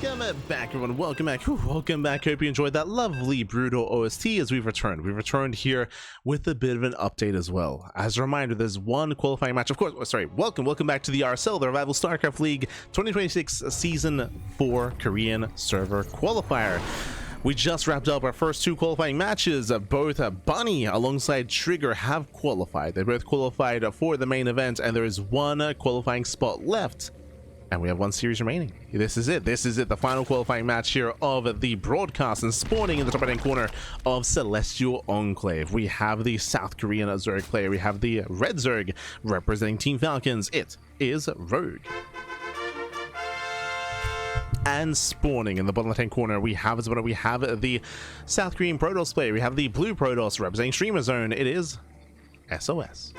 Welcome back, everyone. Welcome back. Welcome back. Hope you enjoyed that lovely Brutal OST as we've returned. We've returned here with a bit of an update as well. As a reminder, there's one qualifying match. Of course, welcome back to the RSL, the Revival StarCraft League 2026 Season 4 Korean Server Qualifier. We just wrapped up our first two qualifying matches. Both Bunny alongside Trigger have qualified. They both qualified for the main event, and there is one qualifying spot left. And we have one series remaining. This is it. This is it. The final qualifying match here of the broadcast, and spawning in the top right-hand corner of Celestial Enclave. We have the South Korean Zerg player. We have the Red Zerg representing Team Falcons. It is Rogue. And spawning in the bottom left-hand corner, we have the South Korean Protoss player. We have the Blue Protoss representing Streamer Zone. It is SOS.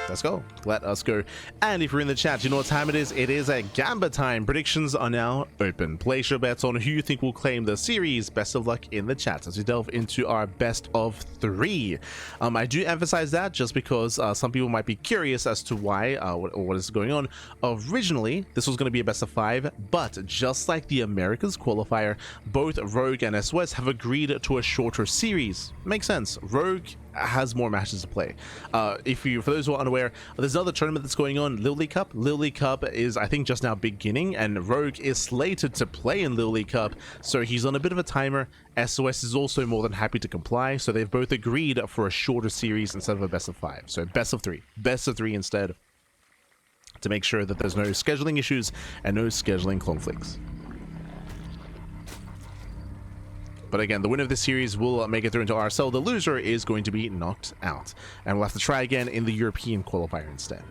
Let's go. Let us go. And if you're in the chat, you know what time it is. It is a Gamba time. Predictions are now open. Place your bets on who you think will claim the series. Best of luck in the chat as we delve into our best of three. I do emphasize that just because some people might be curious as to why what is going on. Originally, this was going to be a best of five, but just like the Americas qualifier, both Rogue and SOS have agreed to a shorter series. Makes sense. Rogue has more matches to play. For those who are unaware, there's another tournament that's going on, Lily Cup. Lily Cup is, I think, just now beginning, and Rogue is slated to play in Lily Cup, so he's on a bit of a timer. SOS is also more than happy to comply, so they've both agreed for a shorter series instead of a best of five. So best of three instead, to make sure that there's no scheduling issues and no scheduling conflicts. But again, the winner of this series will make it through into RSL. The loser is going to be knocked out, and we'll have to try again in the European qualifier instead.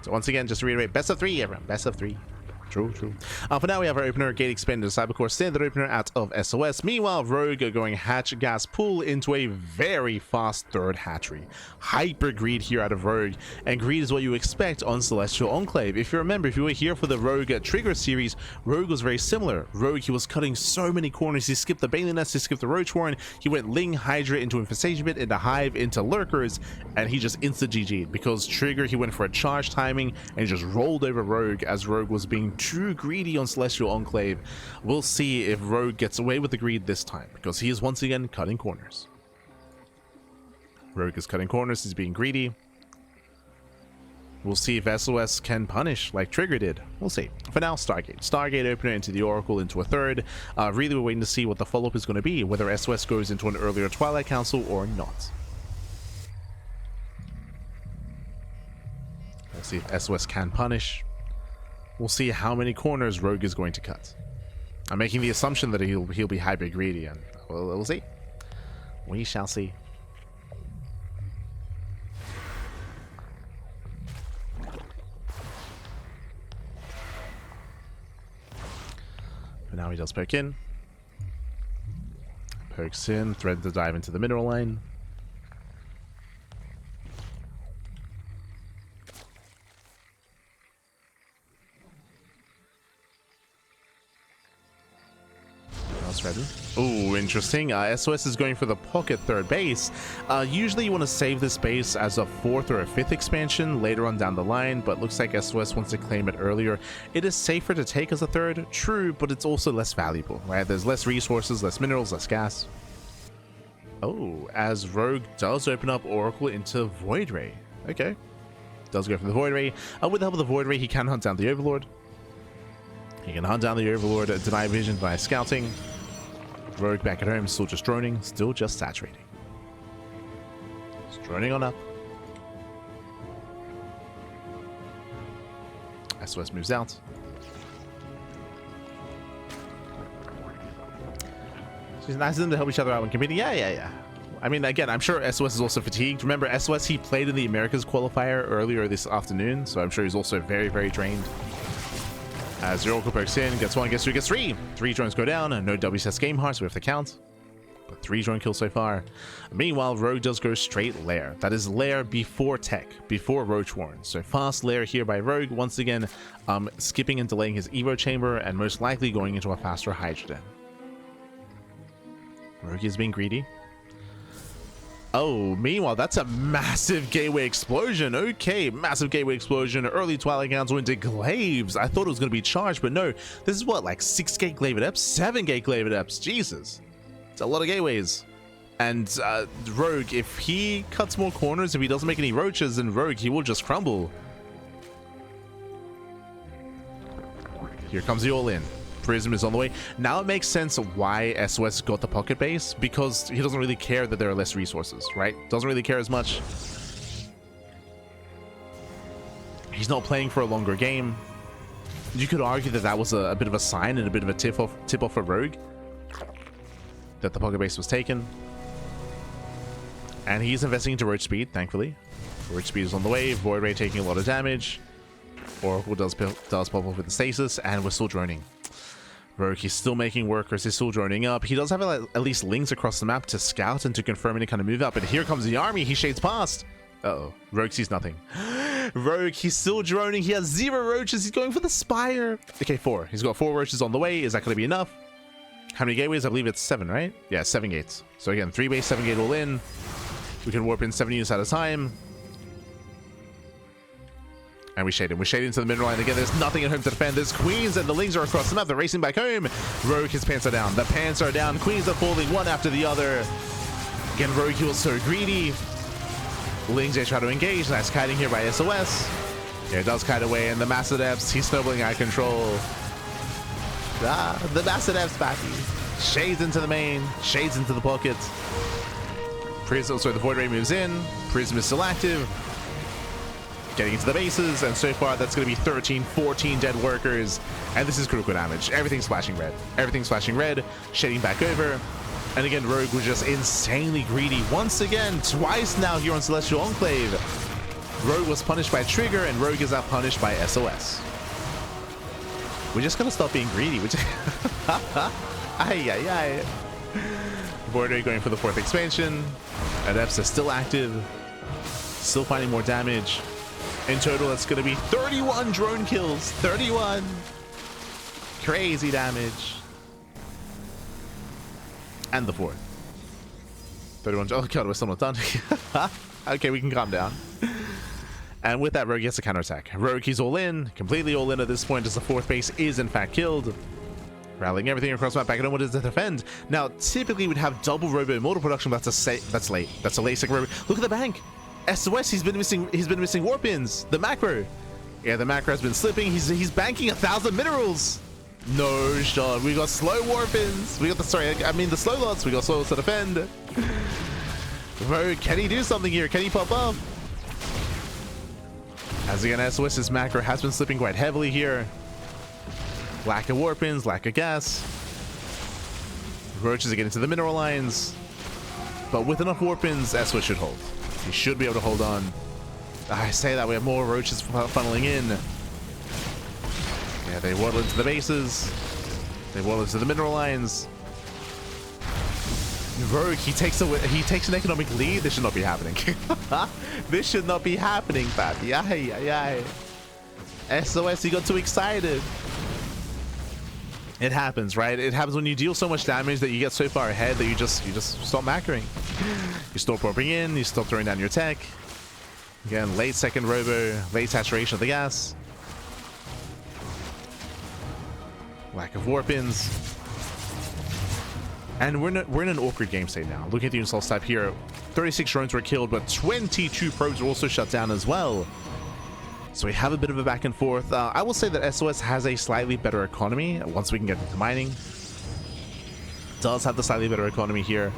So once again, just to reiterate, best of three, everyone. Best of three. True. For now, we have our opener, Gate Expander, Cybercore, standard opener out of SOS. Meanwhile, Rogue are going hatch, gas, pull into a very fast third hatchery. Hyper greed here out of Rogue, and greed is what you expect on Celestial Enclave. If you remember, if you were here for the Rogue Trigger series, Rogue was very similar. Rogue, he was cutting so many corners. He skipped the Bailey Nest, he skipped the Roach Warren, he went Ling, Hydra into Infestation Pit, into Hive, into Lurkers, and he just insta-GG'd. Because Trigger, he went for a charge timing, and just rolled over Rogue as Rogue was being too greedy on Celestial Enclave. We'll see if Rogue gets away with the greed this time, because he is once again cutting corners. Rogue is cutting corners, he's being greedy. We'll see if SOS can punish like Trigger did. We'll see. For now, Stargate opener into the Oracle into a third. Really, we're waiting to see what the follow-up is going to be, whether SOS goes into an earlier Twilight Council or not. We'll see if SOS can punish. We'll see how many corners Rogue is going to cut. I'm making the assumption that he'll be hyper greedy, and we'll see. We shall see. But now he does poke in. Pokes in, thread to dive into the mineral line. Ready. Oh, interesting. SOS is going for the pocket third base. Usually you want to save this base as a fourth or a fifth expansion later on down the line, but looks like SOS wants to claim it earlier. It is safer to take as a third, true, but it's also less valuable, right? There's less resources, less minerals, less gas. Oh, as Rogue does open up Oracle into Void Ray. Okay. Does go for the Void Ray. With the help of the Void Ray, he can hunt down the Overlord. He can hunt down the Overlord, deny vision by scouting. Rogue back at home, still just droning, still just saturating. Just droning on up. SOS moves out. It's nice of them to help each other out when competing. Yeah. I mean, again, I'm sure SOS is also fatigued. Remember, SOS, he played in the Americas qualifier earlier this afternoon, so I'm sure he's also very, very drained. As the Oracle pokes in, gets one, gets two, gets three. 3 drones go down, and no WCS game heart, so we have to count. But 3 drone kills so far. Meanwhile, Rogue does go straight lair. That is lair before tech, before Roach Warren. So fast lair here by Rogue, once again, skipping and delaying his Evo chamber, and most likely going into a faster Hydra Den. Rogue is being greedy. Oh, meanwhile, that's a massive gateway explosion. Okay, massive gateway explosion. Early Twilight Council into Glaives. I thought it was going to be charged, but no. This is what, like 6 gate Glaive Adepts? 7 gate Glaive Adepts. Jesus. It's a lot of gateways. And Rogue, if he cuts more corners, if he doesn't make any roaches, then Rogue, he will just crumble. Here comes the all-in. Prism is on the way. Now it makes sense why SOS got the pocket base, because he doesn't really care that there are less resources, right? Doesn't really care as much. He's not playing for a longer game. You could argue that that was a bit of a sign and a bit of a tip off for Rogue that the pocket base was taken. And he's investing into Roach Speed, thankfully. Roach Speed is on the way. Void Ray taking a lot of damage. Oracle does pop off with the stasis, and we're still droning. Rogue, he's still making workers, he's still droning up. He does have at least links across the map to scout and to confirm any kind of move out, but here comes the army. He shades past. Uh-oh. Rogue sees nothing. Rogue, he's still droning. He has 0 roaches. He's going for the spire. Okay, 4. He's got 4 roaches on the way. Is that going to be enough? How many gateways? I believe it's 7, right? Yeah, 7 gates. So again, 3 base, 7 gate all in. We can warp in 7 units at a time. And we shade him. We shade into the middle line. Again, there's nothing at home to defend. There's Queens and the Lings are across the map. They're racing back home. Rogue, his pants are down. The pants are down. Queens are falling one after the other. Again, Rogue, he was so greedy. Lings, they try to engage. Nice kiting here by SOS. Yeah, it does kite away. And the Master Depths, he's snowballing out of control. The Master Depths, Pappy. Shades into the main. Shades into the pocket. Prism, sorry, the Void Ray moves in. Prism is still active. Getting into the bases, and so far that's going to be 13, 14 dead workers, and this is critical damage. Everything's flashing red. Everything's flashing red, shading back over, and again, Rogue was just insanely greedy. Once again, twice now here on Celestial Enclave. Rogue was punished by Trigger, and Rogue is now punished by SOS. We just gotta stop being greedy. Ay, ay, ay. Border going for the 4th expansion. Adepts are still active, still finding more damage. In total, that's going to be 31 drone kills. 31. Crazy damage. And the 4th. 31. Oh god, we're still not done. Okay, we can calm down. And with that, Rogue gets a counterattack. Rogue, he's all in. Completely all in at this point as the 4th base is in fact killed. Rallying everything across the map back at home. What is to defend? Now, typically we'd have double Robo Immortal production, but that's late. That's a late second Robo. Look at the bank. SOS, he's been missing warp ins. The macro. Yeah, the macro has been slipping. He's banking 1,000 minerals. No shot. We got slow warp ins. We got the the slow lots. We got slow lots to defend. Bro, can he do something here? Can he pop up? As again, SOS's macro has been slipping quite heavily here. Lack of warp ins, lack of gas. Roaches are getting to the mineral lines. But with enough warp ins, SOS should hold. He should be able to hold on. I say that we have more roaches funneling in. Yeah, they waddle into the bases. They waddle into the mineral lines. Rogue, he takes an economic lead. This should not be happening. This should not be happening, Pappy. Ay, ay, ay. SOS, he got too excited. It happens, right? It happens when you deal so much damage that you get so far ahead that you just stop macroing. You stop popping in, you stop throwing down your tech. Again, late second robo, late saturation of the gas. Lack of warp-ins. And we're in an awkward game state now. Looking at the install type here, 36 drones were killed, but 22 probes were also shut down as well. So we have a bit of a back and forth. I will say that SOS has a slightly better economy once we can get into mining. Does have the slightly better economy here.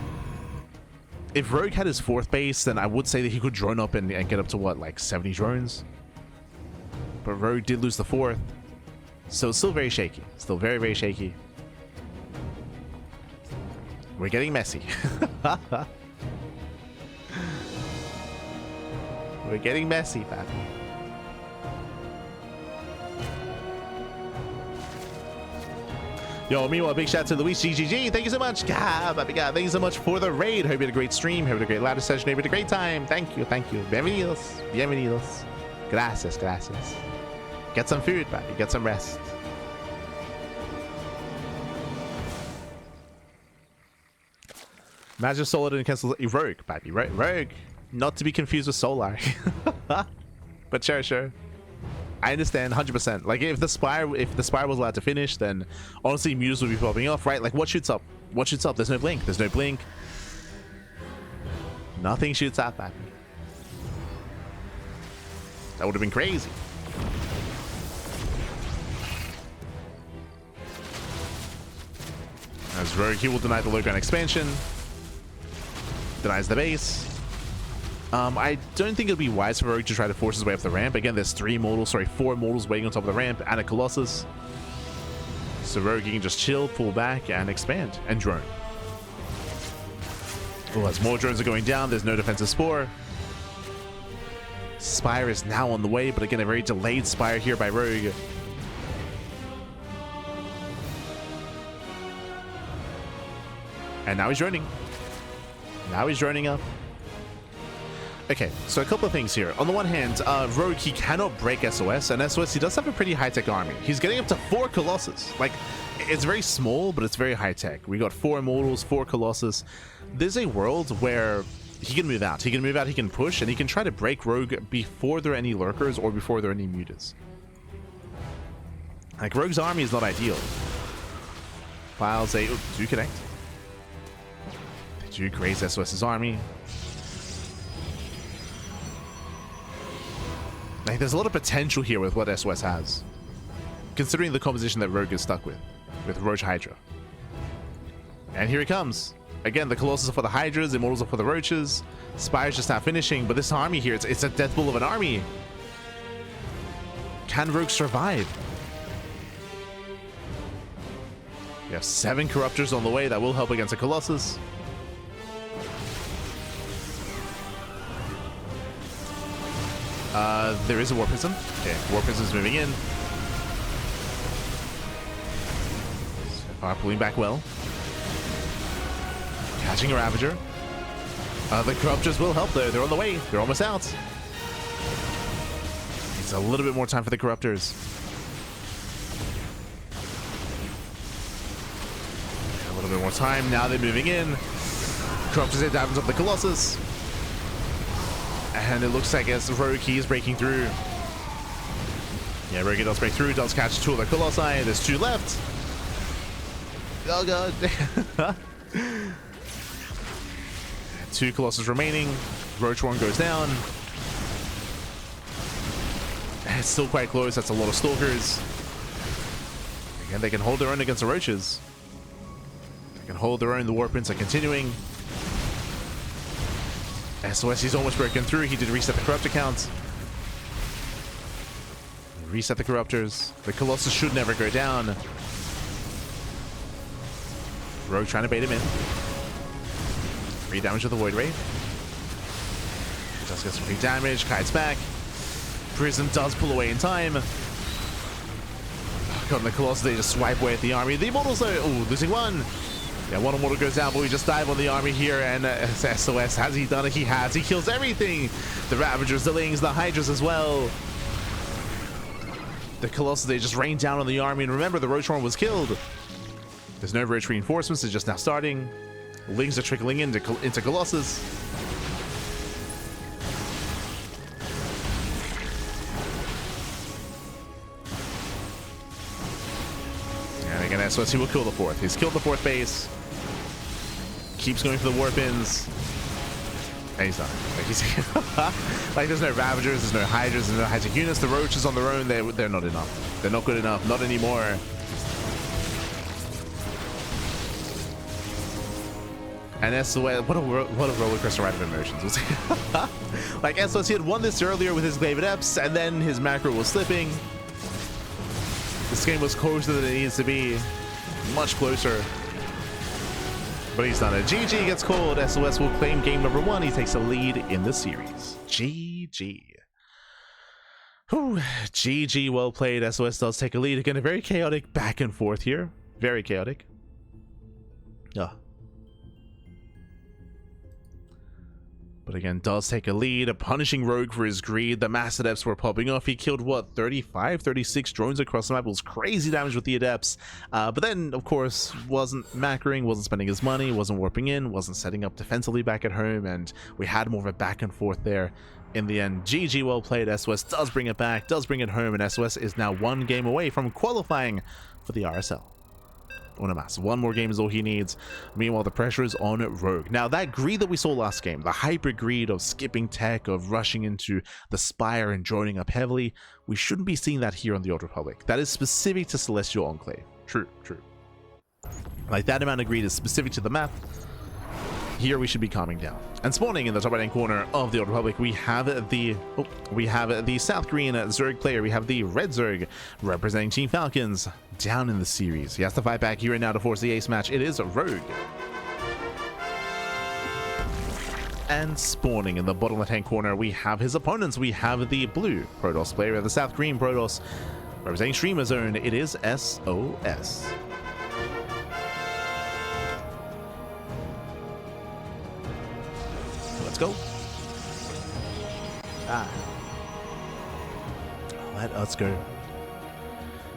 If Rogue had his 4th base, then I would say that he could drone up and get up to what, like 70 drones? But Rogue did lose the 4th. So it's still very shaky. Still very, very shaky. We're getting messy. We're getting messy, Pappy. Yo, meanwhile, big shout out to Luis GGG. Thank you so much. God, thank you so much for the raid. Hope you had a great stream. Hope you had a great ladder session. Hope you had a great time. Thank you. Thank you. Bienvenidos. Bienvenidos. Gracias. Gracias. Get some food, buddy. Get some rest. Imagine Solar didn't cancel Rogue, baby. Rogue. Not to be confused with Solar. But sure. I understand 100%. Like if the Spire was allowed to finish, then honestly Mutas would be popping off, right? Like what shoots up? What shoots up? There's no blink. There's no blink. Nothing shoots up, baby. That would have been crazy. As Rogue, he will deny the low ground expansion. Denies the base. I don't think it'll be wise for Rogue to try to force his way up the ramp. Again, there's 4 mortals waiting on top of the ramp and a Colossus. So Rogue can just chill, pull back, and expand. And drone. Oh, as more drones are going down, there's no defensive Spore. Spire is now on the way, but again, a very delayed Spire here by Rogue. And now he's droning. Now he's droning up. Okay, so a couple of things here. On the one hand, Rogue, he cannot break SOS, and SOS, he does have a pretty high-tech army. He's getting up to 4 Colossus. Like, it's very small, but it's very high-tech. We got 4 Immortals, 4 Colossus. There's a world where he can move out. He can push, and he can try to break Rogue before there are any lurkers or before there are any mutas. Like, Rogue's army is not ideal. Files do connect. They do graze SOS's army. Like, there's a lot of potential here with what SOS has, considering the composition that Rogue is stuck with Roach Hydra. And here he comes. Again, the Colossus are for the Hydras, the Immortals are for the Roaches. Spire's just now finishing, but this army here, it's a death bull of an army. Can Rogue survive? We have 7 Corruptors on the way that will help against a Colossus. There is a War Prism. Okay, War Prism's moving in. Pulling back well. Catching a Ravager. The Corruptors will help though. They're on the way. They're almost out. It's a little bit more time for the Corruptors. A little bit more time. Now they're moving in. Corruptors hit damage up the Colossus. And it looks like as Rogue, he is breaking through. Yeah, Rogue does break through, does catch 2 of the Colossi. There's 2 left. Oh god. 2 Colossus remaining. Roach one goes down. It's still quite close. That's a lot of Stalkers. Again, they can hold their own against the Roaches. They can hold their own. The Warprints are continuing. SOS, he's almost broken through. He did reset the Corruptor count. Reset the Corruptors. The Colossus should never go down. Rogue trying to bait him in. 3 damage with the Void Ray. He does get some free damage. Kites back. Prism does pull away in time. God, and the Colossus, they just swipe away at the army. The Immortals, though, oh, losing 1. Yeah, 1 Immortal goes down, but we just dive on the army here, and SOS, has he done it? He has. He kills everything. The Ravagers, the Lings, the Hydras as well. The Colossus, they just rain down on the army, and remember, the Roach Horn was killed. There's no Roach reinforcements, it's just now starting. Lings are trickling into Colossus. And again, SOS, he will kill the 4th. He's killed the 4th base. Keeps going for the Warpins. And he's done. Like, he's like, there's no Ravagers, there's no Hydras, there's no Hydra units. The Roaches on their own, they're not enough. They're not good enough. Not anymore. And SOS, what a roller coaster ride of emotions. Like, SOS, he had won this earlier with his Glaive Adepts, and then his macro was slipping. This game was closer than it needs to be. Much closer. But he's done it. GG gets called. SOS will claim game number 1. He takes a lead in the series. GG. Whew. GG, well played. SOS does take a lead. Again, a very chaotic back and forth here. Very chaotic. But again, does take a lead, punishing Rogue for his greed. The Mass Adepts were popping off. He killed, what, 35, 36 drones across the map. It was crazy damage with the Adepts. But then, of course, wasn't macroing, wasn't spending his money, wasn't warping in, wasn't setting up defensively back at home, and we had more of a back and forth there. In the end, GG, well played. SOS does bring it back, does bring it home, and SOS is now one game away from qualifying for the RSL. One more game is all he needs. Meanwhile, the pressure is on Rogue. Now, that greed that we saw last game, the hyper greed of skipping tech, of rushing into the Spire and joining up heavily, we shouldn't be seeing that here on the Old Republic. That is specific to Celestial Enclave. True. Like, that amount of greed is specific to the map. Here we should be calming down. And spawning in the top right hand corner of the Old Republic, we have the South Korean Zerg player. We have the Red Zerg representing Team Falcons down in the series. He has to fight back here and now to force the ace match. It is Rogue. And spawning in the bottom left hand corner, we have his opponents. We have the blue Protoss player, the South Korean Protoss representing Streamer Zone. It is SOS. Let's go. Let us go.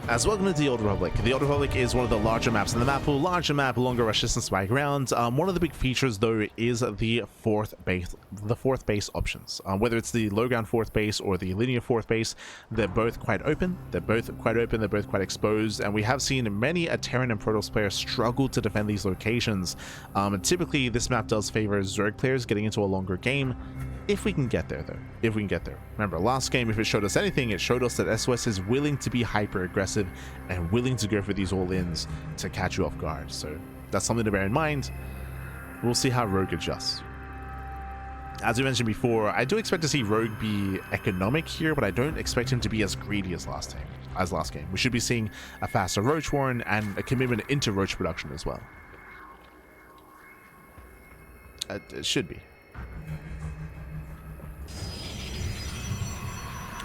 As welcome to the Old Republic. The Old Republic is one of the larger maps in the map pool. Larger map, longer rush distance by ground. One of the big features, though, is the fourth base options. Whether it's the low ground fourth base or the linear fourth base, they're both quite open. They're both quite exposed, and we have seen many a Terran and Protoss players struggle to defend these locations. Typically, this map does favor Zerg players getting into a longer game. If we can get there, though. If we can get there. Remember, last game, if it showed us anything, it showed us that SOS is willing to be hyper-aggressive and willing to go for these all-ins to catch you off guard. So that's something to bear in mind. We'll see how Rogue adjusts. As we mentioned before, I do expect to see Rogue be economic here, but I don't expect him to be as greedy as last game. We should be seeing a faster Roach Warren and a commitment into Roach production as well. It should be.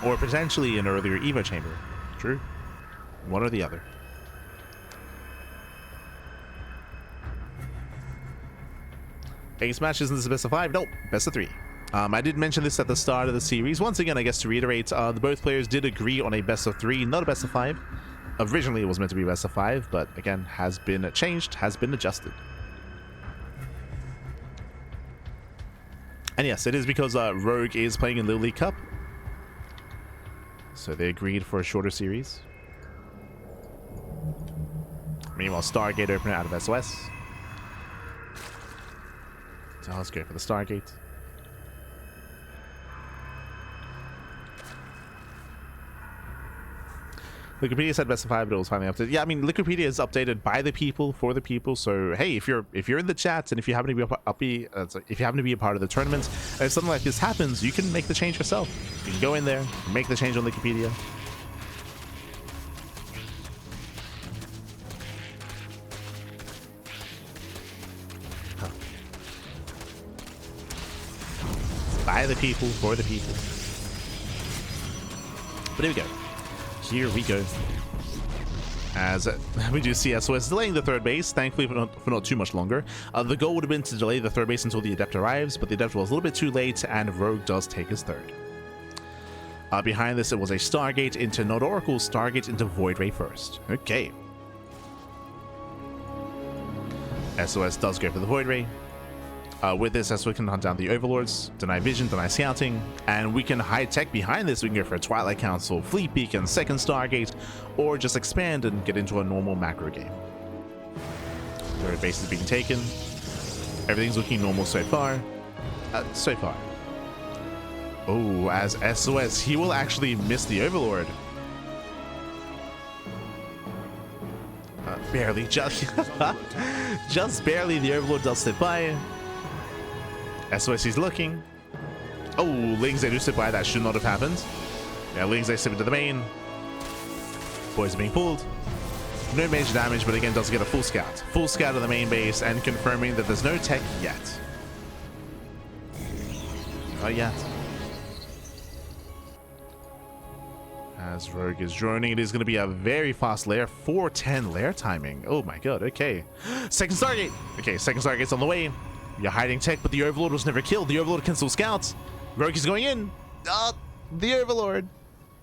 Or potentially an earlier Evo chamber. True. One or the other. Ace match isn't the best of 5? Nope, best of 3. I did mention this at the start of the series. Once again, I guess to reiterate, both players did agree on a best of 3, not a best of 5. Originally, it was meant to be best of 5, but again, has been changed, has been adjusted. And yes, it is because Rogue is playing in Little League Cup. So they agreed for a shorter series. Meanwhile, Stargate opener out of SOS. So let's go for the Stargate. Wikipedia said best of 5, but it was finally updated. Yeah, I mean, Wikipedia is updated by the people for the people. So hey, if you're in the chat and if you happen to be a part of the tournament, and if something like this happens, you can make the change yourself. You can go in there, make the change on Wikipedia. By the people, for the people. But here we go. Here we go. As we do see SOS delaying the third base, thankfully for not too much longer. The goal would have been to delay the third base until the Adept arrives, but the Adept was a little bit too late, and Rogue does take his third. Behind this, it was a Stargate into Node Oracle, Stargate into Void Ray first. Okay. SOS does go for the Void Ray. With this, SOS can hunt down the Overlords, deny vision, deny scouting, and we can high tech behind this. We can go for a Twilight Council, Fleet Beacon, second Stargate, or just expand and get into a normal macro game. Third base is being taken. Everything's looking normal so far. Oh, as SOS, he will actually miss the Overlord. Barely, just barely. The Overlord does slip by. SOS is looking. Oh, Lings, they do slip by. That should not have happened. Yeah, Lings, they slip into the main. Boys are being pulled. No major damage, but again, does get a full scout. Full scout of the main base and confirming that there's no tech yet. Not yet. As Rogue is droning, it is going to be a very fast lair. 410 lair timing. Oh my god, okay. Second Stargate. Okay, second Stargate's on the way. You're hiding tech, but the Overlord was never killed. The Overlord can still scout. Rogue is going in. Ah, the Overlord.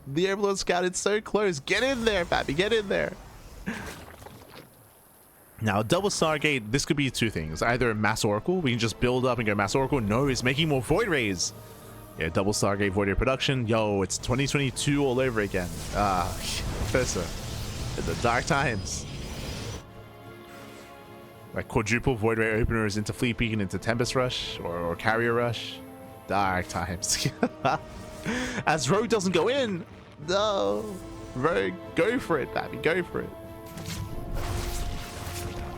The Overlord scouted so close. Get in there, Pappy. Get in there. Now, double Stargate, this could be two things. Either Mass Oracle, we can just build up and go Mass Oracle. No, it's making more Void Rays. Yeah, double Stargate Void Ray production. Yo, it's 2022 all over again. Professor, in the dark times. Like quadruple Void Ray openers into Fleet Beacon, into Tempest Rush, or Carrier Rush. Dark times. As Rogue doesn't go in. No. Rogue, go for it, Babby, go for it.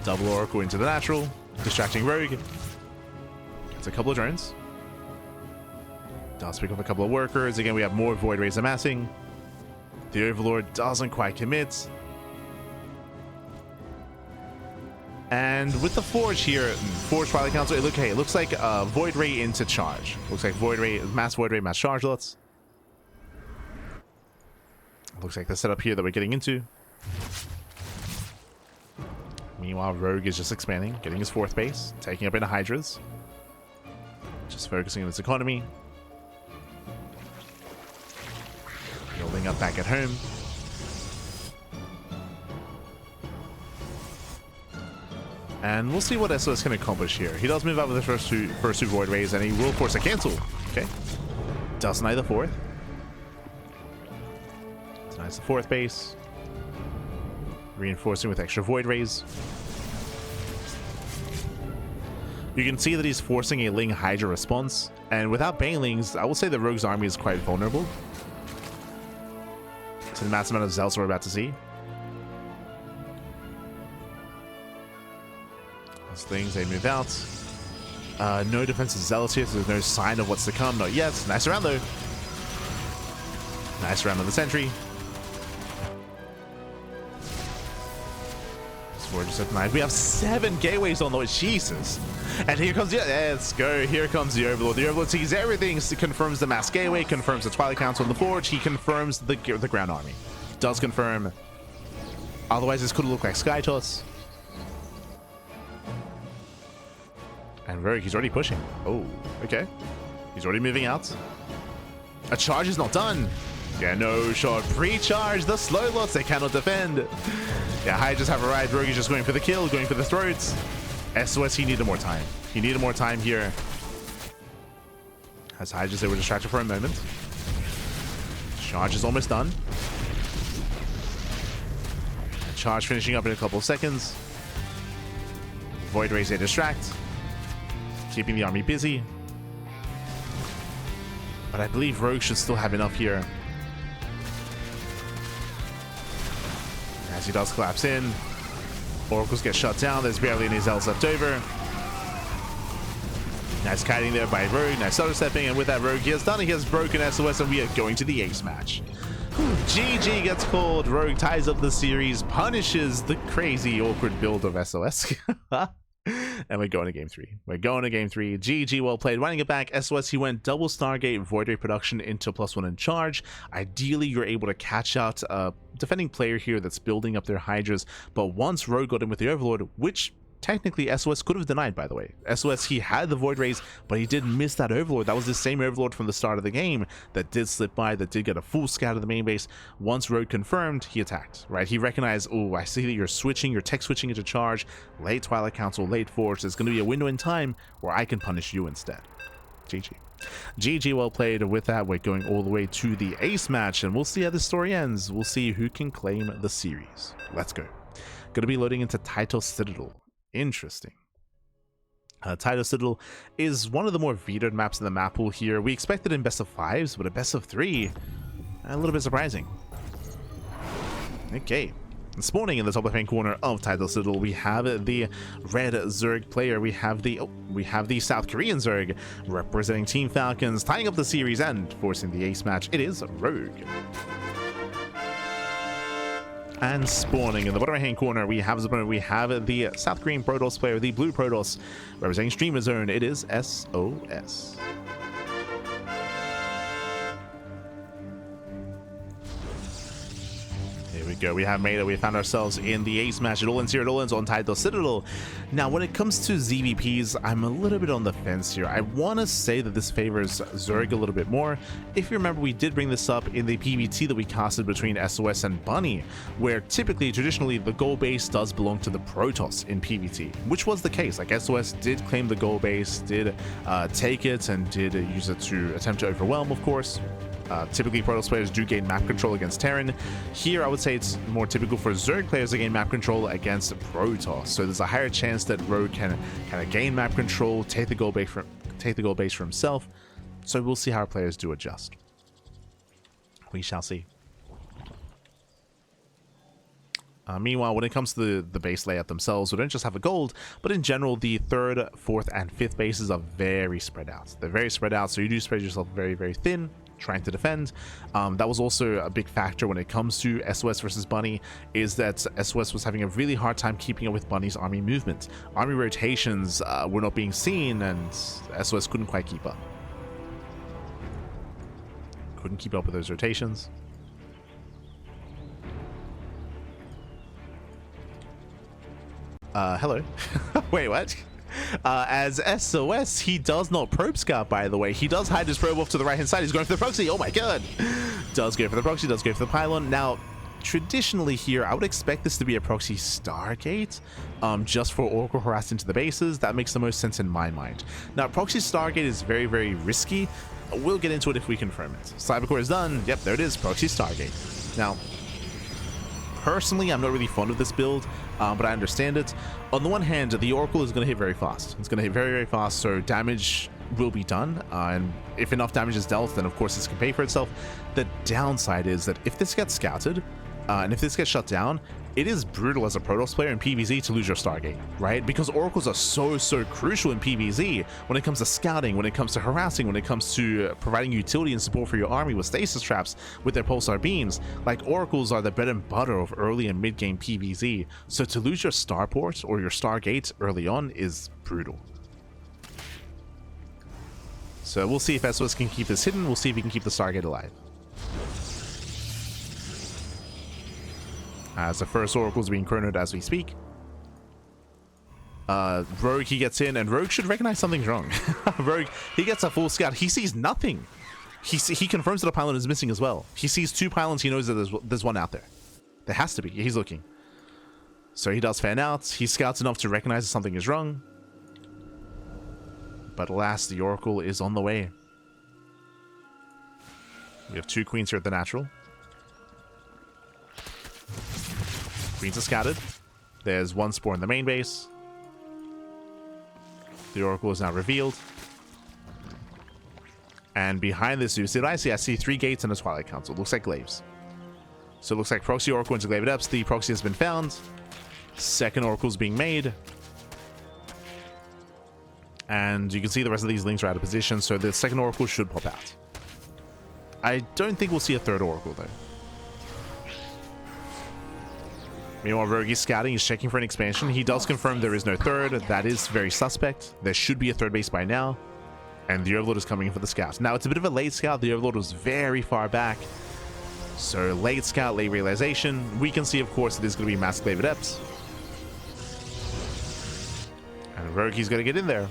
Double Oracle into the natural, distracting Rogue. It's a couple of drones. Does pick up a couple of workers. Again, we have more Void Rays amassing. The Overlord doesn't quite commit. And with the Forge here, Forge Twilight Council, it looks like Void Ray into charge. Looks like Void Ray, mass charge lots. Looks like the setup here that we're getting into. Meanwhile, Rogue is just expanding, getting his 4th base, taking up into Hydras. Just focusing on his economy. Building up back at home. And we'll see what SOS can accomplish here. He does move up with the first two Void Rays, and he will force a cancel. Okay. Does deny the 4th. Denies the 4th base. Reinforcing with extra Void Rays. You can see that he's forcing a Ling Hydra response, and without Banelings, I will say the Rogue's army is quite vulnerable to the massive amount of Zealots we're about to see. Those things, they move out. No defensive Zealots here, so there's no sign of what's to come. Not yet. Nice round though. Nice round of the sentry. We have 7 gateways on those. Jesus. And here comes the... Let's go. Here comes the Overlord. The Overlord sees everything. Confirms the mass gateway. Confirms the Twilight Council on the Forge. He confirms the ground army. Does confirm. Otherwise, this could look like Sky Toss. And Rogue, he's already pushing. Oh, okay. He's already moving out. A charge is not done. Yeah, no shot. Pre-charge. The slow lots, they cannot defend. Yeah, Hydras have arrived. Rogue is just going for the kill, going for the throats. SOS, he needed more time. He needed more time here. As Hydras, they were distracted for a moment. Charge is almost done. And charge finishing up in a couple of seconds. Void Rays, they distract. Keeping the army busy. But I believe Rogue should still have enough here. As he does collapse in. Oracles get shut down. There's barely any Zealots left over. Nice kiting there by Rogue. Nice auto stepping. And with that, Rogue, he has done it. He has broken SOS, and we are going to the ace match. GG gets called. Rogue ties up the series, punishes the crazy, awkward build of SOS. And we're going to game 3. We're going to game 3. GG, well played. Running it back, SOS, he went double Stargate Void Ray production into +1 in charge. Ideally, you're able to catch out a defending player here that's building up their Hydras. But once Rogue got in with the Overlord, which technically SOS could have denied, by the way. SOS, he had the Void Rays, but he did miss that Overlord. That was the same Overlord from the start of the game that did slip by, that did get a full scout of the main base. Once Rogue confirmed, he attacked, right? He recognized, oh, I see that you're switching, you're tech switching into charge, late Twilight Council, late Forge. There's going to be a window in time where I can punish you instead. GG. GG, well played. With that, we're going all the way to the ace match, and we'll see how the story ends. We'll see who can claim the series. Let's go. Going to be loading into Title Citadel. Interesting. Title Citadel is one of the more vetoed maps in the map pool here. We expected in best of 5s, but a best of 3, a little bit surprising. Okay. This morning in the top left-hand corner of Title Citadel, we have the red Zerg player. We have the South Korean Zerg representing Team Falcons, tying up the series and forcing the ace match. It is Rogue. And spawning in the bottom right-hand corner, we have the South Korean Protoss player, the blue Protoss, representing Streamer Zone. It is SOS. Here we go. We have made it. We found ourselves in the ace match at All In Zero, All In's on Tidal Citadel. Now, when it comes to ZvPs, I'm a little bit on the fence here. I want to say that this favors Zerg a little bit more. If you remember, we did bring this up in the PvT that we casted between SOS and Bunny, where typically, traditionally, the goal base does belong to the Protoss in PvT, which was the case. Like, SOS did claim the goal base, did take it, and did use it to attempt to overwhelm, of course. Typically, Protoss players do gain map control against Terran. Here, I would say it's more typical for Zerg players to gain map control against Protoss. So there's a higher chance that Rogue can kind of gain map control, take the goal base for himself. So we'll see how our players do adjust. We shall see. Meanwhile, when it comes to the base layout themselves, we don't just have a gold, but in general, the 3rd, 4th, and 5th bases are very spread out. They're very spread out, so you do spread yourself very, very thin, trying to defend. That was also a big factor when it comes to SOS versus Bunny, is that SOS was having a really hard time keeping up with Bunny's army movement. Army rotations were not being seen, and SOS couldn't quite keep up. Couldn't keep up with those rotations. Hello. Wait, what? As SOS, he does not probe scout, by the way. He does hide his probe off to the right hand side. He's going for the proxy. Oh my god. Does go for the proxy, does go for the pylon. Now, traditionally here, I would expect this to be a proxy Stargate, just for Oracle harassed into the bases. That makes the most sense in my mind. Now, proxy Stargate is very, very risky. We'll get into it if we confirm it. Cybercore is done. Yep, there it is, proxy Stargate. Now, personally, I'm not really fond of this build, but I understand it. On the one hand, the Oracle is going to hit very fast. It's going to hit very, very fast, so damage will be done. And if enough damage is dealt, then of course this can pay for itself. The downside is that if this gets scouted, and if this gets shut down, it is brutal as a Protoss player in PvZ to lose your Stargate, right? Because Oracles are so crucial in PvZ when it comes to scouting, when it comes to harassing, when it comes to providing utility and support for your army with stasis traps, with their pulsar beams. Like, Oracles are the bread and butter of early and mid-game PvZ, so to lose your Starport or your Stargate early on is brutal. So we'll see if SOS can keep this hidden. We'll see if he can keep the Stargate alive. As the first Oracle is being chronoed as we speak. Rogue, he gets in, and Rogue should recognize something's wrong. Rogue, he gets a full scout. He sees nothing. He confirms that a pylon is missing as well. He sees 2 pylons. He knows that there's one out there. There has to be. He's looking. So he does fan out. He scouts enough to recognize that something is wrong. But alas, the Oracle is on the way. We have 2 queens here at the natural. Queens are scouted. There's 1 spore in the main base. The Oracle is now revealed. And behind this, you see what I see? I see 3 gates and a Twilight Council. Looks like Glaives. So it looks like Proxy Oracle into Glaive Depths. The Proxy has been found. Second Oracle is being made. And you can see the rest of these links are out of position, so the second Oracle should pop out. I don't think we'll see a third Oracle, though. Meanwhile, Rogue is scouting. He's checking for an expansion. He does confirm there is no third. That is very suspect. There should be a third base by now. And the Overlord is coming in for the scout. Now, it's a bit of a late scout. The Overlord was very far back. So, late scout, late realization. We can see, of course, that there's going to be mass Glaive Adepts. And Rogue, he's going to get in there.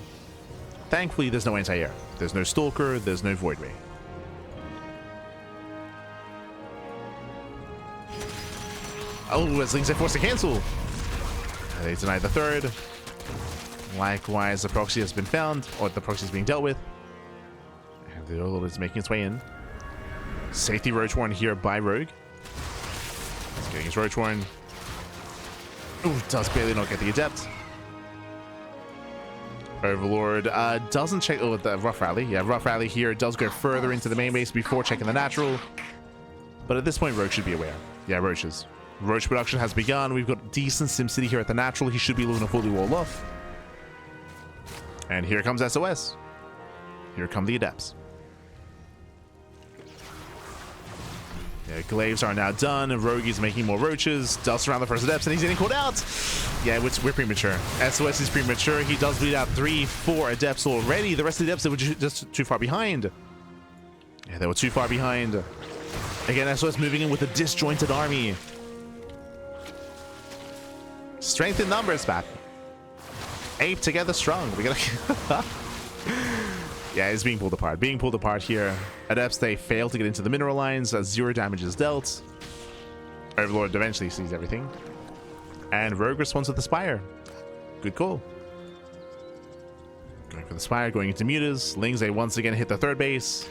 Thankfully, there's no anti-air. There's no Stalker. There's no Void Ray. Oh, as Link said, forced to cancel. They denied the third. Likewise, the proxy has been found, or the proxy is being dealt with. And the Overlord is making its way in. Safety Roach Warren here by Rogue. He's getting his Roach Warren. Ooh, does barely not get the Adept. Overlord doesn't check. Oh, the Rough Rally. Yeah, Rough Rally here does go further into the main base before checking the natural. But at this point, Roach should be aware. Yeah, Roaches. Roach production has begun. We've got decent SimCity here at the natural. He should be looking to fully wall off. And here comes SOS. Here come the Adepts. Yeah, Glaives are now done, and Rogue is making more Roaches. Does surround the first Adepts, and he's getting called out. Yeah, we're premature. SOS is premature. He does bleed out 3, 4 Adepts already. The rest of the Adepts were just too far behind. Yeah, they were too far behind. Again, SOS moving in with a disjointed army. Strength in numbers, Bat. 8 together strong. We gotta... Yeah, it's being pulled apart. Being pulled apart here. Adepts, they fail to get into the mineral lines. 0 damage is dealt. Overlord eventually sees everything. And Rogue responds with the Spire. Good call. Going for the Spire, going into Mutas. Lings, they once again hit the third base.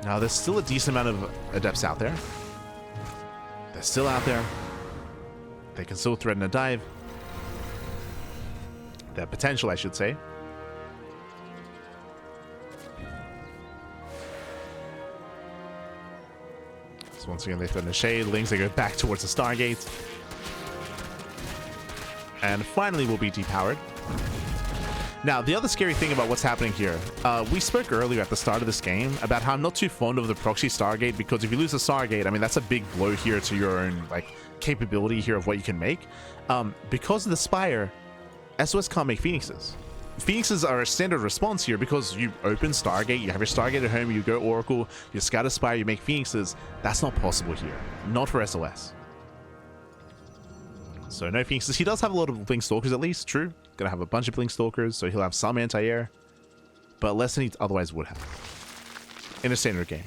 Now, there's still a decent amount of Adepts out there. They're still out there. They can still threaten a dive. They have potential, I should say. So once again, they threaten a Shade. Lings, they go back towards the Stargate. And finally, we'll be depowered. Now, the other scary thing about what's happening here, we spoke earlier at the start of this game about how I'm not too fond of the proxy Stargate, because if you lose a Stargate, I mean, that's a big blow here to your own, like, capability here of what you can make. Because of the Spire, SOS can't make Phoenixes. Phoenixes are a standard response here because you open Stargate, you have your Stargate at home, you go Oracle, you scout a Spire, you make Phoenixes. That's not possible here. Not for SOS. So no Phoenixes. He does have a lot of Blink Stalkers at least, true. Gonna have a bunch of Blink Stalkers, so he'll have some anti-air. But less than he otherwise would have in a standard game.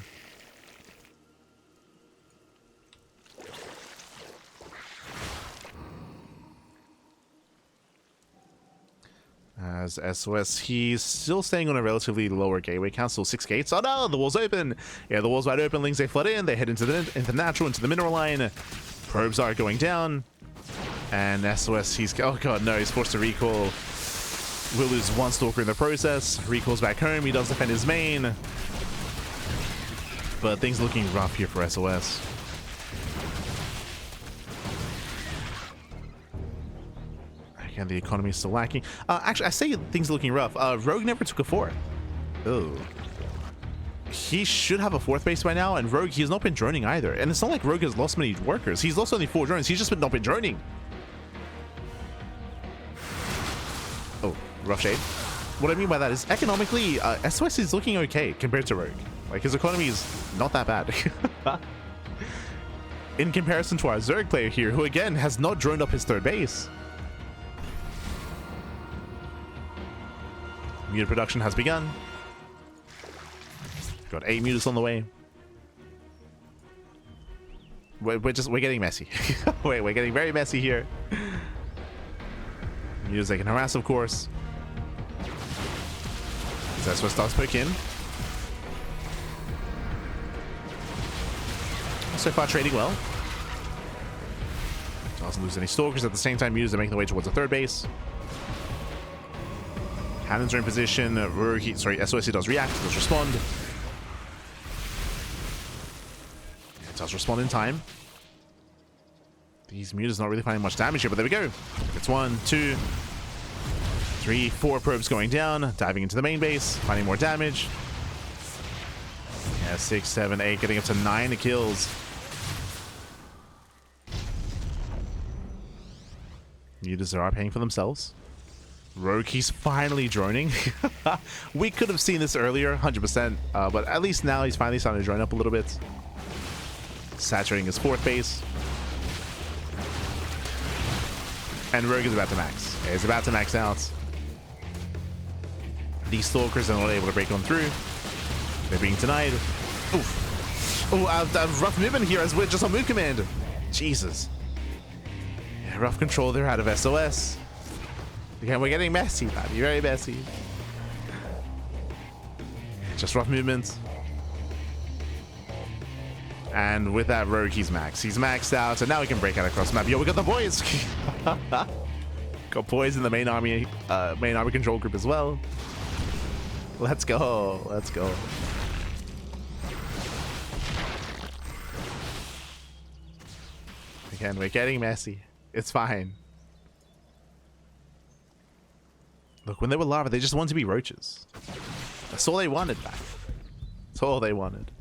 As SOS, he's still staying on a relatively lower gateway count, still 6 gates. Oh no, the wall's open. Yeah, the wall's wide open. Lings, they flood in. They head into the natural, into the mineral line. Probes are going down. And SOS, he's... Oh god, no, he's forced to recall. Will lose 1 Stalker in the process. Recalls back home. He does defend his main. But things looking rough here for SOS. Again, the economy is still lacking. Actually, I say things looking rough. Rogue never took a 4th. Oh. He should have a 4th base by now, and Rogue, he has not been droning either. And it's not like Rogue has lost many workers. He's lost only 4 drones. He's just not been droning. Oh, rough shade. What I mean by that is, economically, SOS is looking okay compared to Rogue. Like, his economy is not that bad. In comparison to our Zerg player here, who again has not droned up his 3rd base. Muta production has begun. Got 8 mutas on the way. We're getting messy. We're getting very messy here. Mutas they can harass, of course. That's what starts poke in. So far trading well. Doesn't lose any stalkers. At the same time, mutas are making their way towards the 3rd base. Cannons are in position. SOS does react. Does respond. It does respond in time. These mutas not really finding much damage here, but there we go. It's 1, 2, 3, 4 probes going down, diving into the main base, finding more damage. Yeah, 6, 7, 8, getting up to 9 kills. Mutas are paying for themselves. Rogue, he's finally droning. We could have seen this earlier, 100%, but at least now he's finally starting to drone up a little bit. Saturating his 4th base. And Rogue is about to max. Yeah, he's about to max out. These Stalkers are not able to break on through. They're being denied. Oof. Oh, rough movement here as we're just on move command. Jesus. Yeah, rough control there out of SOS. Again, we're getting messy, buddy. Very messy. Just rough movements. And with that, Rogue, he's maxed. He's maxed out, and now we can break out across the map. Yo, we got the boys! Got boys in the main army control group as well. Let's go. Let's go. Again, we're getting messy. It's fine. Look, when they were lava, they just wanted to be roaches. That's all they wanted back. That's all they wanted.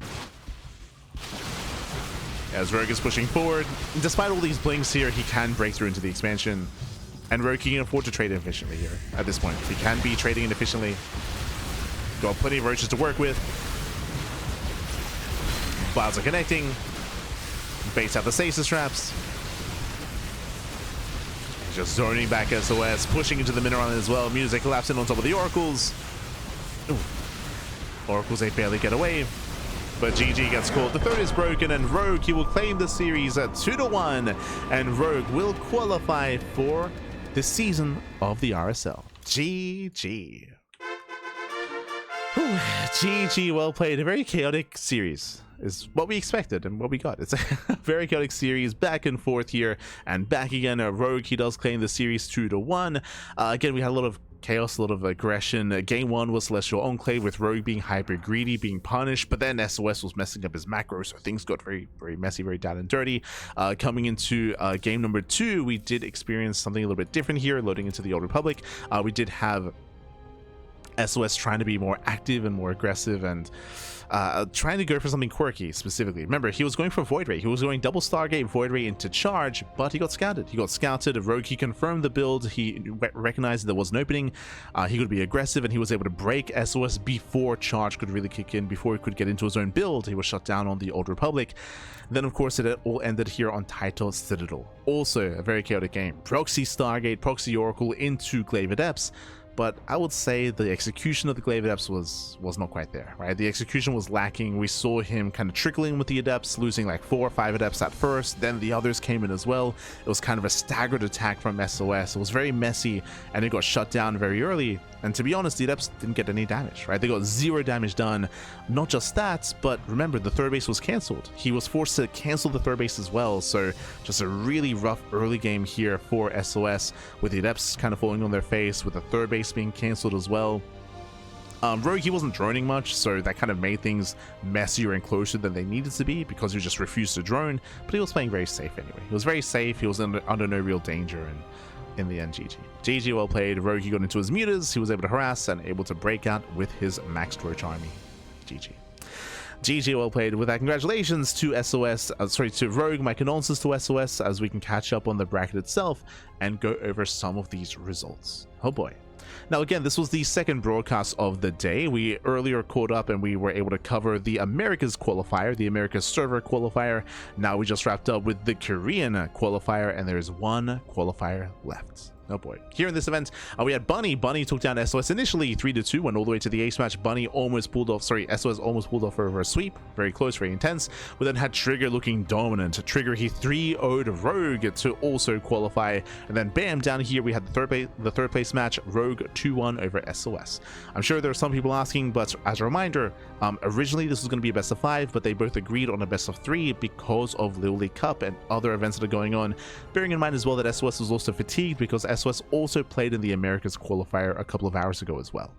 As Rogue is pushing forward, despite all these blinks here, he can break through into the expansion. And Rogue can afford to trade efficiently here at this point. He can be trading inefficiently. Got plenty of roaches to work with. mobiles are connecting. Baits out the stasis traps. He's just zoning back SOS, pushing into the mineral island as well. Music collapsing on top of the oracles. Ooh. Oracles, they barely get away. But GG gets called. The third is broken, and Rogue, he will claim the series at 2-1, and Rogue will qualify for the season of the RSL. GG. Whew. GG, well played. A very chaotic series is what we expected and what we got. It's a very chaotic series, back and forth here and back again. Rogue, he does claim the series 2-1. Again, we had a lot of chaos, a lot of aggression. Game 1 was Celestial Enclave with Rogue being hyper greedy, being punished, but then SOS was messing up his macros, so things got very messy, very down and dirty. Coming into game number 2, we did experience something a little bit different here, loading into the Old Republic. We did have SOS trying to be more active and more aggressive and trying to go for something quirky specifically. Remember, he was going for Void Ray. He was going double Stargate, Void Ray into charge, but he got scouted. He got scouted. Rogue, he confirmed the build. He recognized there was an opening. He could be aggressive, and he was able to break SOS before charge could really kick in, before he could get into his own build. He was shut down on the Old Republic. Then, of course, it all ended here on Title Citadel. Also, a very chaotic game. Proxy Stargate, Proxy Oracle into Glaive Adepts. But I would say the execution of the Glaive Adepts was not quite there, right? The execution was lacking. We saw him kind of trickling with the Adepts, losing like 4 or 5 Adepts at first. Then the others came in as well. It was kind of a staggered attack from SOS. It was very messy, and it got shut down very early. And to be honest, the Adepts didn't get any damage, right? They got 0 damage done. Not just stats, but remember, the third base was cancelled. He was forced to cancel the third base as well. So just a really rough early game here for SOS, with the Adepts kind of falling on their face, with the third base being cancelled as well. Rogue, he wasn't droning much, so that kind of made things messier and closer than they needed to be, because he just refused to drone, but he was playing very safe anyway. He was very safe. He was under no real danger, and in the end, GG. GG, well played. Rogue, he got into his mutas. He was able to harass and able to break out with his maxed roach army. GG. GG, well played. With that, congratulations to SOS, to Rogue. My condolences to SOS, as we can catch up on the bracket itself and go over some of these results. Oh boy. Now again, this was the second broadcast of the day. We earlier caught up and we were able to cover the Americas qualifier, the Americas server qualifier. Now we just wrapped up with the Korean qualifier, and there's one qualifier left. Oh boy. Here in this event, we had Bunny. Bunny took down SOS initially 3-2, went all the way to the ace match. Bunny almost pulled off, SOS almost pulled off over a sweep. Very close, very intense. We then had Trigger looking dominant. Trigger, he 3-0'd Rogue to also qualify. And then bam, down here we had the third place match, Rogue 2-1 over SOS. I'm sure there are some people asking, but as a reminder, originally this was going to be a best of 5, but they both agreed on a best of 3 because of Little League Cup and other events that are going on. Bearing in mind as well that SOS was also fatigued, because SOS also played in the Americas qualifier a couple of hours ago as well.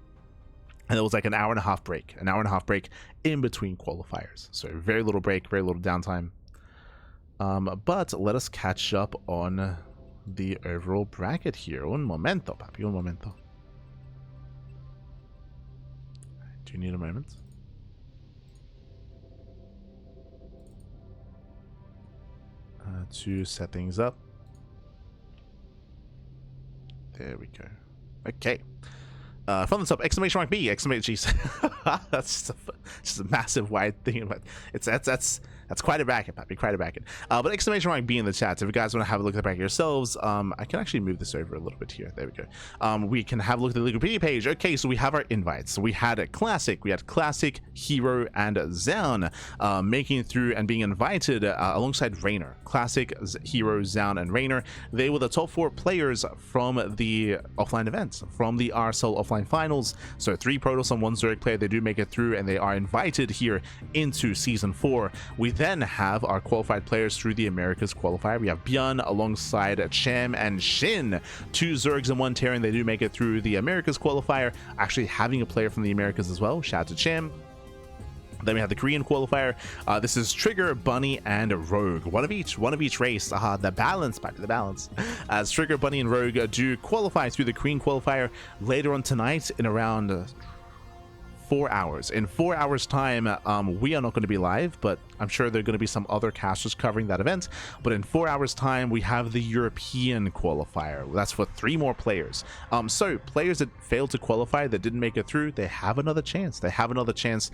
And it was like an hour and a half break in between qualifiers. So very little break, very little downtime. But let us catch up on the overall bracket here. Un momento, papi, un momento. Do you need a moment? To set things up. There we go. Okay. From the top, exclamation mark B, exclamation G. That's just a massive wide thing. But that's quite a bracket, Pappy, quite a bracket. But exclamation mark B in the chat. So if you guys want to have a look at the bracket yourselves, I can actually move this over a little bit here. There we go. We can have a look at the Wikipedia page. Okay, so we have our invites. So we had a Classic, Hero, and Zaun making it through and being invited alongside Rainer. Classic, Hero, Zaun, and Rainer. They were the top 4 players from the offline events, from the RSL offline finals. So 3 Protoss and 1 Zerg player, they do make it through, and they are invited here into Season 4. We then have our qualified players through the Americas qualifier. We have Björn alongside Cham and Shin. 2 Zergs and 1 Terran, they do make it through the Americas qualifier, actually having a player from the Americas as well. Shout out to Cham. Then we have the Korean qualifier. This is Trigger, Bunny, and Rogue. One of each race. The balance, back to the balance. As Trigger, Bunny, and Rogue do qualify through the Korean qualifier later on tonight in around 4 hours. In 4 hours time, we are not going to be live, but I'm sure there are going to be some other casters covering that event. But in 4 hours time, we have the European qualifier. That's for 3 more players. So players that failed to qualify, that didn't make it through, they have another chance. They have another chance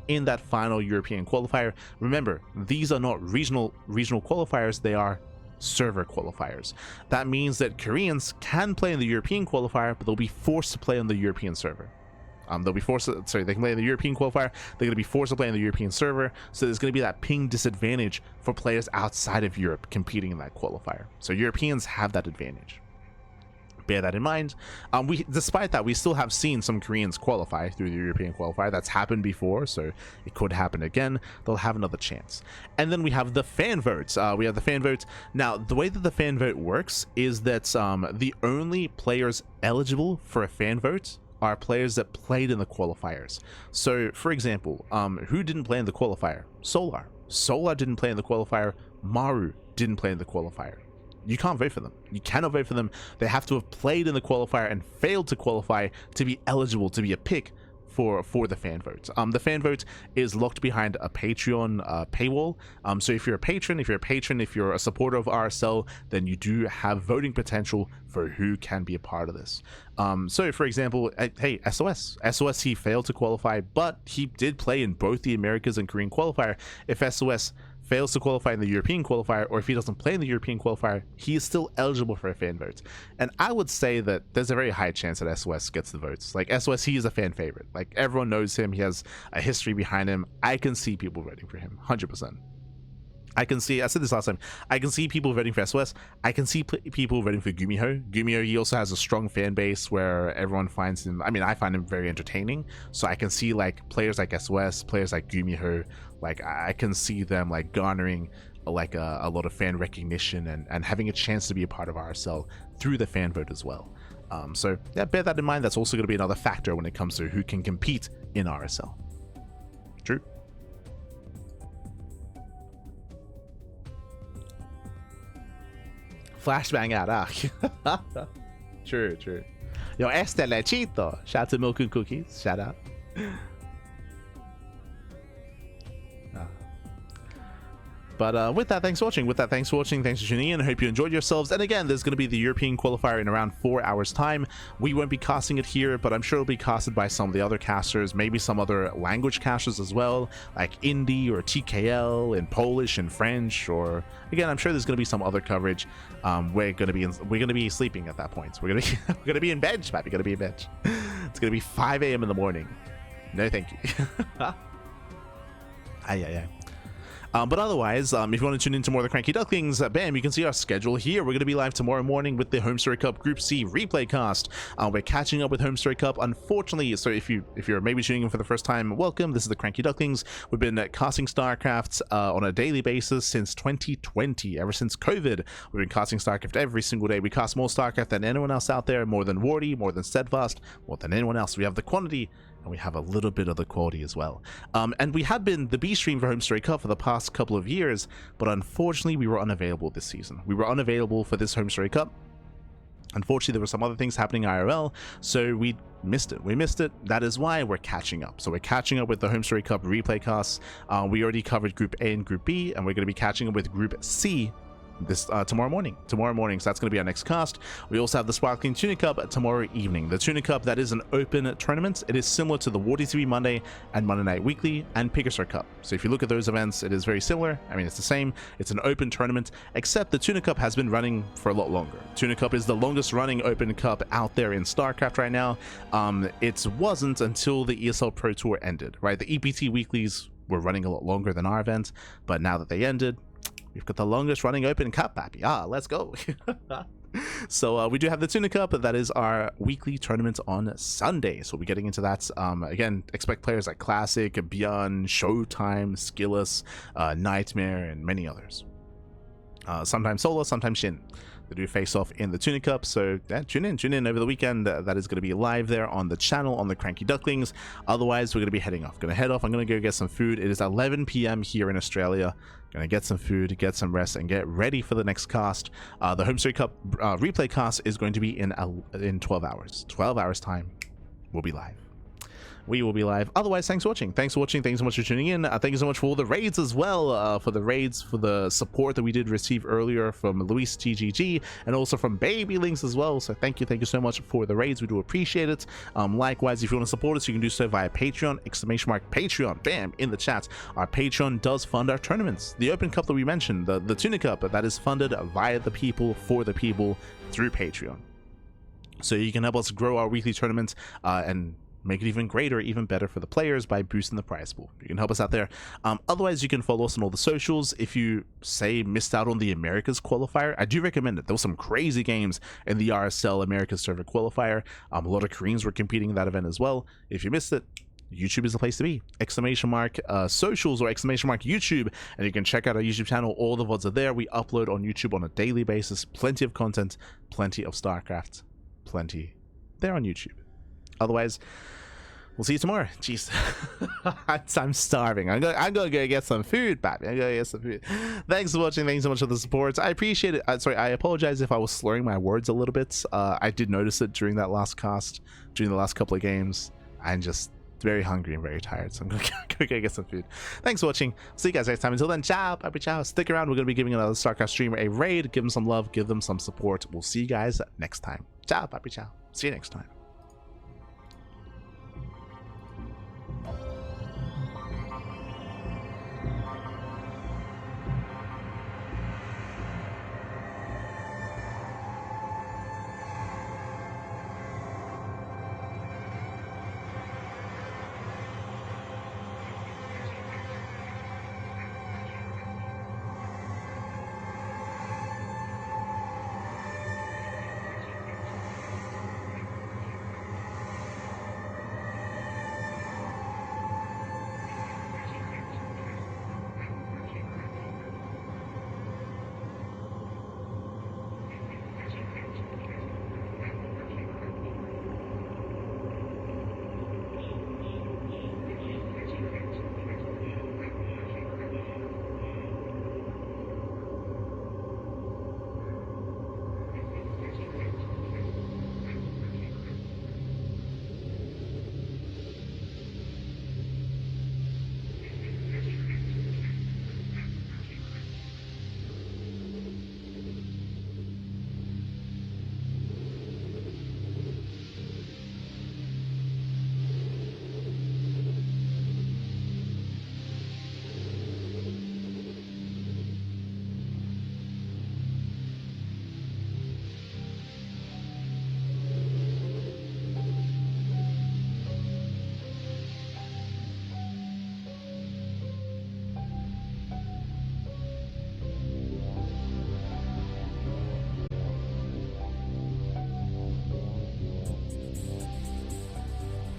in that final European qualifier. Remember, these are not regional qualifiers, they are server qualifiers. That means that Koreans can play in the European qualifier, but they'll be forced to play on the European server. They'll be forced to, sorry, they can play in the European qualifier, they're going to be forced to play in the European server, so there's going to be that ping disadvantage for players outside of Europe competing in that qualifier. So Europeans have that advantage. Bear that in mind. Despite that, we still have seen some Koreans qualify through the European qualifier. That's happened before, so it could happen again. They'll have another chance. And then we have the fan votes. We have the fan vote. Now, the way that the fan vote works is that the only players eligible for a fan vote are players that played in the qualifiers. So, for example, who didn't play in the qualifier? Solar. Solar didn't play in the qualifier. Maru didn't play in the qualifier. You can't vote for them. You cannot vote for them. They have to have played in the qualifier and failed to qualify to be eligible to be a pick for the fan vote. The fan vote is locked behind a Patreon paywall. So if you're a supporter of RSL, then you do have voting potential for who can be a part of this. So for example, hey, SOS, he failed to qualify, but he did play in both the Americas and Korean qualifier. If SOS fails to qualify in the European qualifier, or if he doesn't play in the European qualifier, he is still eligible for a fan vote. And I would say that there's a very high chance that SOS gets the votes. Like, SOS, he is a fan favorite. Like, everyone knows him. He has a history behind him. I can see people voting for him 100%. I said this last time, I can see people voting for SOS. I can see people voting for Gumiho. Gumiho, he also has a strong fan base where everyone finds him, I mean, I find him very entertaining. So I can see like players like SOS, players like Gumiho, like I can see them like garnering like a lot of fan recognition and having a chance to be a part of RSL through the fan vote as well. So yeah, bear that in mind. That's also going to be another factor when it comes to who can compete in RSL. True. Flashbang out, True. Yo, este lechito. Shout out to Milk and Cookies. Shout out. But with that, thanks for watching. Thanks for tuning in. I hope you enjoyed yourselves. And again, there's going to be the European qualifier in around 4 hours time. We won't be casting it here, but I'm sure it'll be casted by some of the other casters, maybe some other language casters as well, like Indie or TKL in Polish and French, or again, I'm sure there's going to be some other coverage. We're going to be sleeping at that point. We're going to be in bed, Pappy. We're going to be in bed. It's going to be 5 a.m. in the morning. No, thank you. Aye. But otherwise, if you want to tune into more of the CranKy Ducklings, bam, you can see our schedule here. We're going to be live tomorrow morning with the Home Story Cup Group C replay cast. We're catching up with Home Story Cup. Unfortunately, so if you're maybe tuning in for the first time, welcome. This is the CranKy Ducklings. We've been casting StarCraft on a daily basis since 2020. Ever since COVID, we've been casting StarCraft every single day. We cast more StarCraft than anyone else out there, more than Wardy, more than Steadfast, more than anyone else. We have the quantity, and we have a little bit of the quality as well. And we had been the B stream for Home Story Cup for the past couple of years, but unfortunately we were unavailable this season. We were unavailable for this Home Story Cup. Unfortunately, there were some other things happening IRL, so we missed it. That is why we're catching up. So we're catching up with the Home Story Cup replay casts. We already covered Group A and Group B, and we're going to be catching up with Group C this tomorrow morning. So that's going to be our next cast. We also have the Sparkling Tuna Cup tomorrow evening. The Tuna Cup, that is an open tournament. It is similar to the Wardy TV Monday and Monday Night Weekly and Picasso Cup. So if you look at those events, it is very similar. I mean, it's the same. It's an open tournament, except the Tuna Cup has been running for a lot longer. Tuna Cup is the longest running open cup out there in StarCraft right now. It wasn't until the ESL Pro Tour ended, right? The EPT weeklies were running a lot longer than our event, but now that they ended, we've got the longest running open cup, Pappy. Let's go. So we do have the Tuna Cup. That is our weekly tournament on Sunday. So we'll be getting into that. Again, expect players like Classic, Beyond, Showtime, Skillus, Nightmare, and many others. Sometimes Solo, sometimes Shin. They do face off in the Tuna Cup, so yeah, tune in over the weekend. That is going to be live there on the channel on the CranKy Ducklings. Otherwise, we're going to be heading off. I'm going to go get some food. It is 11 p.m. here in Australia. Gonna get some food, get some rest, and get ready for the next cast. The Home Story Cup replay cast is going to be in 12 hours. 12 hours time, we'll be live. we will be live. Otherwise, thanks for watching. Thanks so much for tuning in. Thank you so much for all the raids as well, for the support that we did receive earlier from Luis TGG and also from Baby Links as well. So thank you so much for the raids. We do appreciate it. Likewise, if you want to support us, you can do so via Patreon, !Patreon, bam, in the chat. Our Patreon does fund our tournaments. The Open Cup that we mentioned, the Tuna Cup, that is funded via the people, for the people, through Patreon. So you can help us grow our weekly tournaments and make it even greater, even better for the players by boosting the prize pool. You can help us out there. Otherwise, you can follow us on all the socials. If you say missed out on the Americas qualifier, I do recommend it. There was some crazy games in the RSL Americas server qualifier. A lot of Koreans were competing in that event as well. If you missed it, YouTube is the place to be. !Socials or !YouTube, and you can check out our YouTube channel. All the VODs are there. We upload on YouTube on a daily basis. Plenty of content, plenty of StarCraft, plenty there on YouTube. Otherwise, we'll see you tomorrow. Jeez. I'm starving. I'm gonna go get some food, Pappy. I'm gonna get some food. Thanks for watching. Thanks so much for the support. I appreciate it. Sorry, I apologize if I was slurring my words a little bit. I did notice it during that last cast, during the last couple of games. I'm just very hungry and very tired, so I'm gonna go get some food. Thanks for watching. See you guys next time. Until then, ciao, Pappy, ciao. Stick around. We're gonna be giving another StarCraft streamer a raid. Give them some love. Give them some support. We'll see you guys next time. Ciao, Pappy, ciao. See you next time.